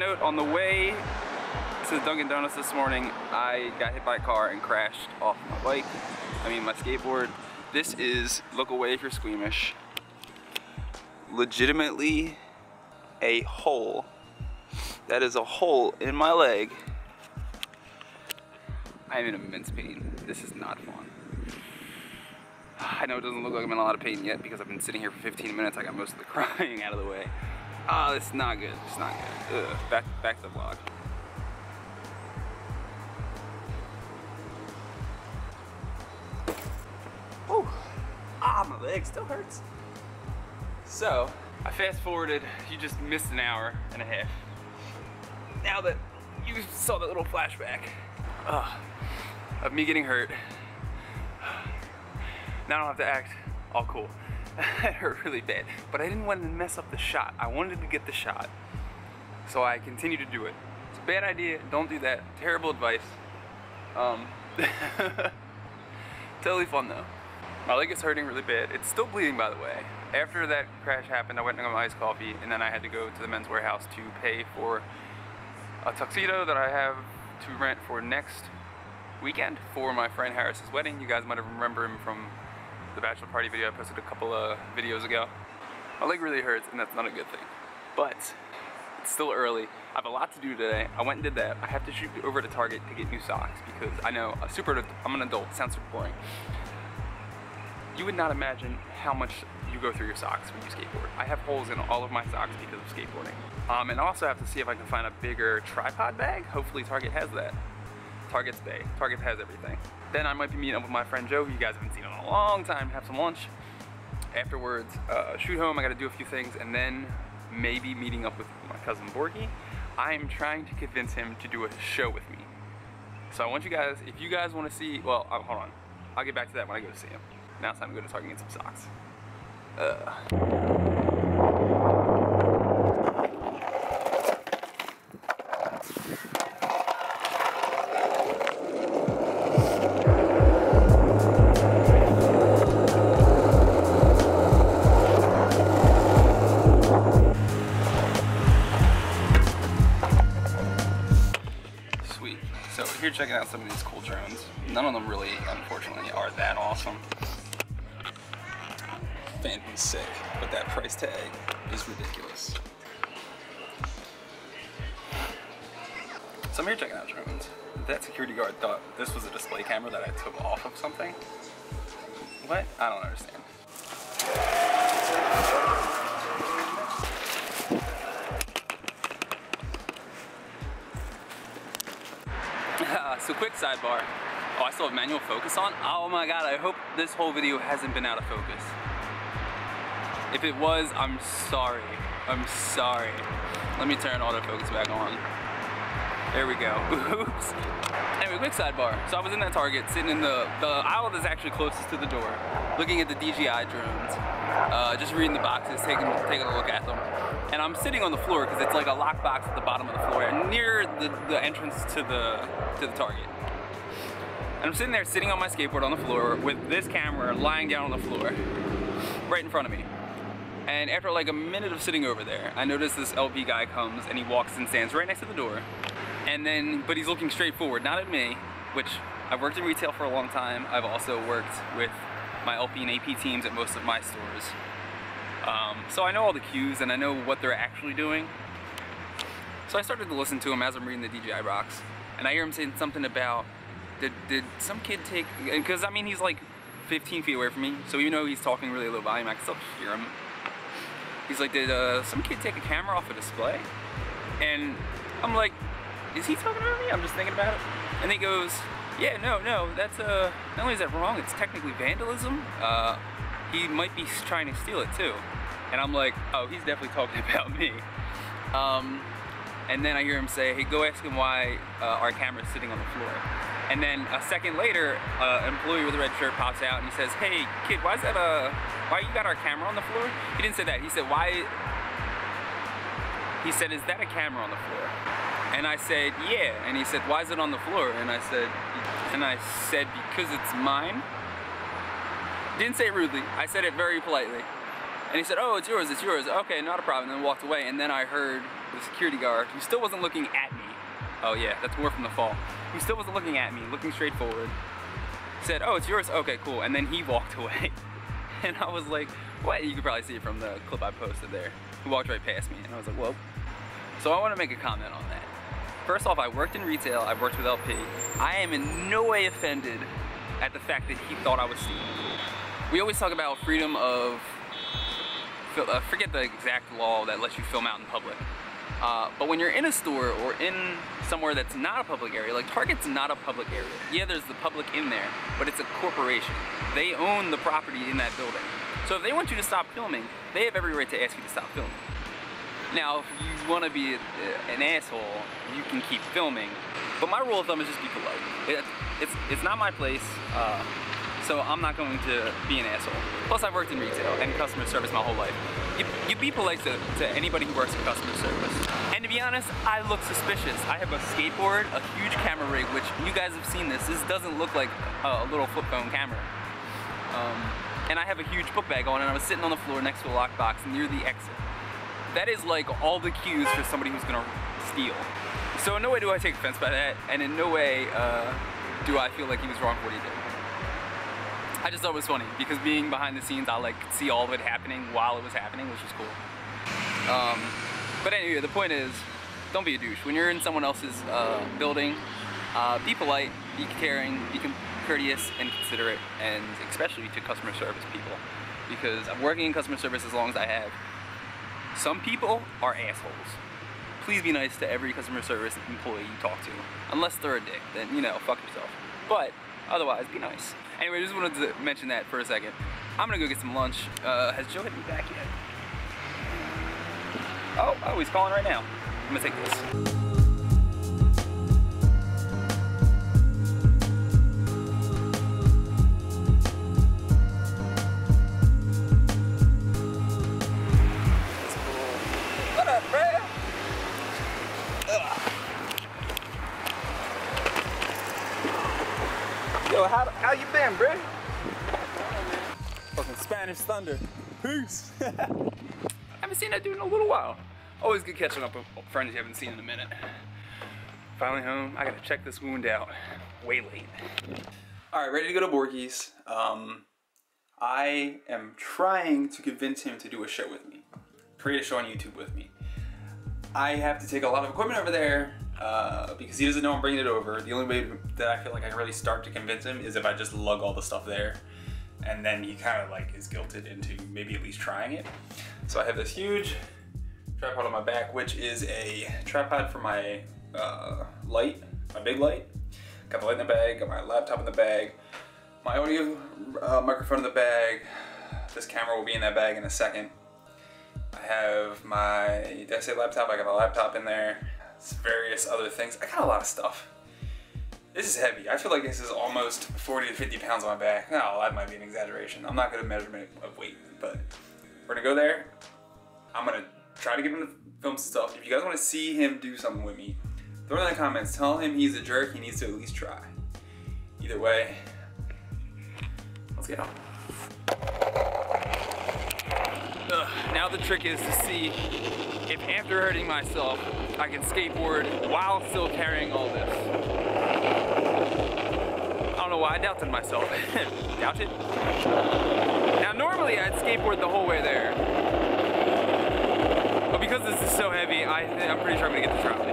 note, on the way to Dunkin' Donuts this morning, I got hit by a car and crashed off my skateboard. This is, look away if you're squeamish, legitimately a hole. That is a hole in my leg. I'm in immense pain. This is not fun. I know it doesn't look like I'm in a lot of pain yet because I've been sitting here for 15 minutes. I got most of the crying out of the way. Oh, it's not good. It's not good. Ugh. Back to the vlog. Whew. Ah, my leg still hurts. So, I fast forwarded. You just missed an hour and a half. Now that you saw that little flashback of me getting hurt, now I don't have to act all cool. It hurt really bad, but I didn't want to mess up the shot. I wanted to get the shot, so I continued to do it. It's a bad idea. Don't do that. Terrible advice. Totally fun though. My leg is hurting really bad. It's still bleeding, by the way. After that crash happened, I went and got my iced coffee, and then I had to go to the Men's Warehouse to pay for a tuxedo that I have to rent for next weekend for my friend Harris's wedding. You guys might remember him from the bachelor party video I posted a couple of videos ago. My leg really hurts, and that's not a good thing. But it's still early. I have a lot to do today. I went and did that. I have to shoot over to Target to get new socks because I know I'm an adult. It sounds super boring. You would not imagine how much you go through your socks when you skateboard. I have holes in all of my socks because of skateboarding. And I also have to see if I can find a bigger tripod bag. Hopefully Target has that. Target's Bay. Target has everything. Then I might be meeting up with my friend Joe, who you guys haven't seen in a long time, have some lunch. Afterwards, shoot home, I gotta do a few things, and then maybe meeting up with my cousin Borky. I am trying to convince him to do a show with me. So I want you guys, if you guys wanna see, well, hold on. I'll get back to that when I go to see him. Now it's time to go to Target and get some socks. Sweet. So here checking out some of these cool drones. None of them really, unfortunately, are that awesome. Phantom's sick, but that price tag is ridiculous. So I'm here checking out drones. That security guard thought this was a display camera that I took off of something. What? I don't understand. So quick sidebar. Oh, I still have manual focus on? Oh my god, I hope this whole video hasn't been out of focus. If it was, I'm sorry. I'm sorry. Let me turn autofocus back on. There we go. Oops. Anyway, quick sidebar. So I was in that Target, sitting in the aisle that's actually closest to the door, looking at the DJI drones, just reading the boxes, taking a look at them. And I'm sitting on the floor because it's like a lock box at the bottom of the floor, near the entrance to the Target. And I'm sitting there, sitting on my skateboard on the floor with this camera lying down on the floor, right in front of me. And after like a minute of sitting over there, I notice this LP guy comes and he walks and stands right next to the door. And then, but he's looking straight forward, not at me, which I've worked in retail for a long time. I've also worked with my LP and AP teams at most of my stores. So I know all the cues and I know what they're actually doing. So I started to listen to him as I'm reading the DJI box. And I hear him saying something about, did some kid take, because I mean he's like 15 feet away from me, so even though he's talking really low volume, I can still hear him. He's like, did some kid take a camera off a display? And I'm like, is he talking about me? I'm just thinking about it. And he goes, yeah, no, that's, not only is that wrong, it's technically vandalism. He might be trying to steal it too. And I'm like, oh, he's definitely talking about me. And then I hear him say, hey, go ask him why our camera's sitting on the floor. And then a second later, an employee with a red shirt pops out and he says, hey, kid, why you got our camera on the floor? He didn't say that. He said, why? He said, is that a camera on the floor? And I said, yeah. And he said, why is it on the floor? And I said, because it's mine. Didn't say it rudely. I said it very politely. And he said, oh, it's yours, it's yours. Okay, not a problem. And then walked away. And then I heard the security guard, who still wasn't looking at me. Oh yeah, that's more from the fall. Who still wasn't looking at me, looking straight forward. Said, oh, it's yours? Okay, cool. And then he walked away. And I was like, what? You could probably see it from the clip I posted there. He walked right past me, and I was like, whoa. So I want to make a comment on that. First off, I worked in retail, I worked with LP. I am in no way offended at the fact that he thought I was stealing. We always talk about freedom of, forget the exact law that lets you film out in public. But when you're in a store or in somewhere that's not a public area, like Target's not a public area. Yeah, there's the public in there, but it's a corporation. They own the property in that building. So if they want you to stop filming, they have every right to ask you to stop filming. Now, if you want to be an asshole, you can keep filming. But my rule of thumb is just be polite. It's not my place, so I'm not going to be an asshole. Plus, I've worked in retail and customer service my whole life. You be polite to anybody who works in customer service. And to be honest, I look suspicious. I have a skateboard, a huge camera rig, which you guys have seen this. This doesn't look like a little flip phone camera. And I have a huge book bag on, and I was sitting on the floor next to a lockbox near the exit. That is like all the cues for somebody who's gonna steal. So in no way do I take offense by that, and in no way do I feel like he was wrong for what he did. I just thought it was funny, because being behind the scenes, I like see all of it happening while it was happening, which was cool. But anyway, the point is, don't be a douche. When you're in someone else's building, be polite, be caring, be courteous and considerate, and especially to customer service people. Because I'm working in customer service as long as I have. Some people are assholes. Please be nice to every customer service employee you talk to. Unless they're a dick, then, you know, fuck yourself. But otherwise, be nice. Anyway, just wanted to mention that for a second. I'm gonna go get some lunch. Has Joe hit me back yet? Oh, he's calling right now. I'm gonna take this. Yo, how you been, bro? Fucking Spanish Thunder. Peace. I haven't seen that dude in a little while. Always good catching up with friends you haven't seen in a minute. Finally home. I gotta check this wound out. Way late. Alright, ready to go to Borky's. I am trying to convince him to do a show with me. Create a show on YouTube with me. I have to take a lot of equipment over there because he doesn't know I'm bringing it over. The only way that I feel like I can really start to convince him is if I just lug all the stuff there, and then he kind of like is guilted into maybe at least trying it. So I have this huge tripod on my back, which is a tripod for my light, my big light. Got the light in the bag, got my laptop in the bag, my audio microphone in the bag. This camera will be in that bag in a second. I have my, did I say laptop? I got my laptop in there. Various other things. I got a lot of stuff. This is heavy. I feel like this is almost 40 to 50 pounds on my back. No, that might be an exaggeration. I'm not good at measurement of weight, but we're gonna go there. I'm gonna try to get him to film some stuff. If you guys wanna see him do something with me, throw it in the comments. Tell him he's a jerk. He needs to at least try. Either way, let's get on. Now the trick is to see if after hurting myself, I can skateboard while still carrying all this. I don't know why I doubted myself. Doubted? Now normally I'd skateboard the whole way there. But because this is so heavy, I'm pretty sure I'm gonna get the trolley.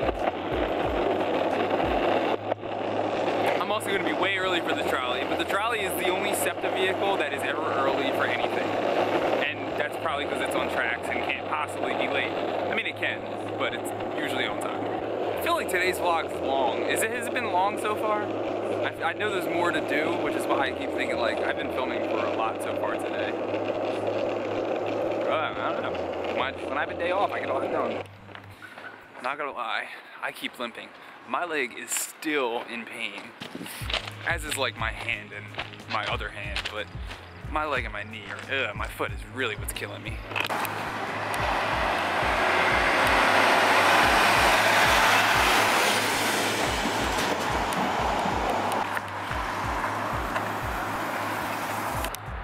I'm also gonna be way early for the trolley, but the trolley is the only SEPTA vehicle that is ever early for anything. That's probably because it's on tracks and can't possibly be late. I mean, it can, but it's usually on time. I feel like today's vlog's long. Has it been long so far? I know there's more to do, which is why I keep thinking, like, I've been filming for a lot so far today. I don't know. When I have a day off, I get a lot done. Not gonna lie, I keep limping. My leg is still in pain, as is, like, my hand and my other hand, but my leg and my knee are, my foot is really what's killing me.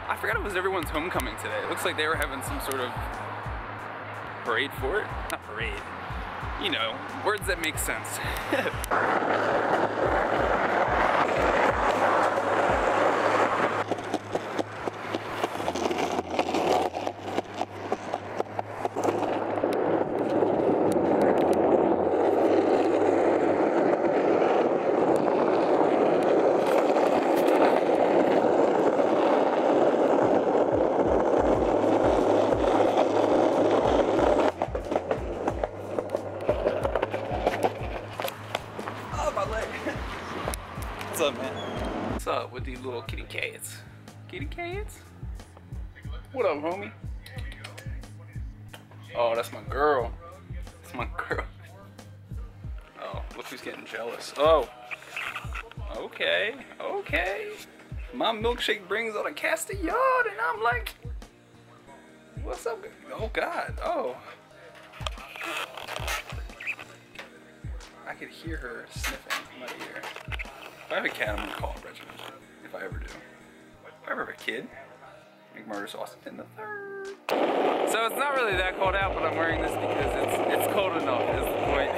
I forgot it was everyone's homecoming today. It looks like they were having some sort of parade for it. Not parade. You know, words that make sense. What's up, man? What's up with these little kitty cats? Kitty cats? What up, homie? Oh, that's my girl. That's my girl. Oh, look who's getting jealous. Oh. Okay, okay. My milkshake brings out a Castillon, and I'm like, what's up? Oh, God. Oh. I could hear her sniffing in my ear. If I have a cat, I'm gonna call him Reginald. If I ever do. If I ever have a kid, make murder sauce in the third. So it's not really that cold out, but I'm wearing this because it's cold enough is the point.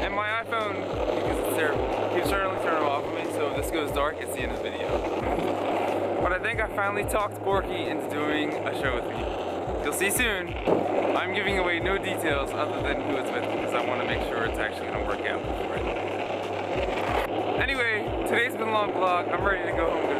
And my iPhone, because it's terrible, keeps trying to turn it off of me, so if this goes dark, it's the end of the video. But I think I finally talked Borky into doing a show with me. You'll see soon. I'm giving away no details other than who it's with because I want to make sure it's actually going to work out before it. Anyway, today's been a long vlog. I'm ready to go home.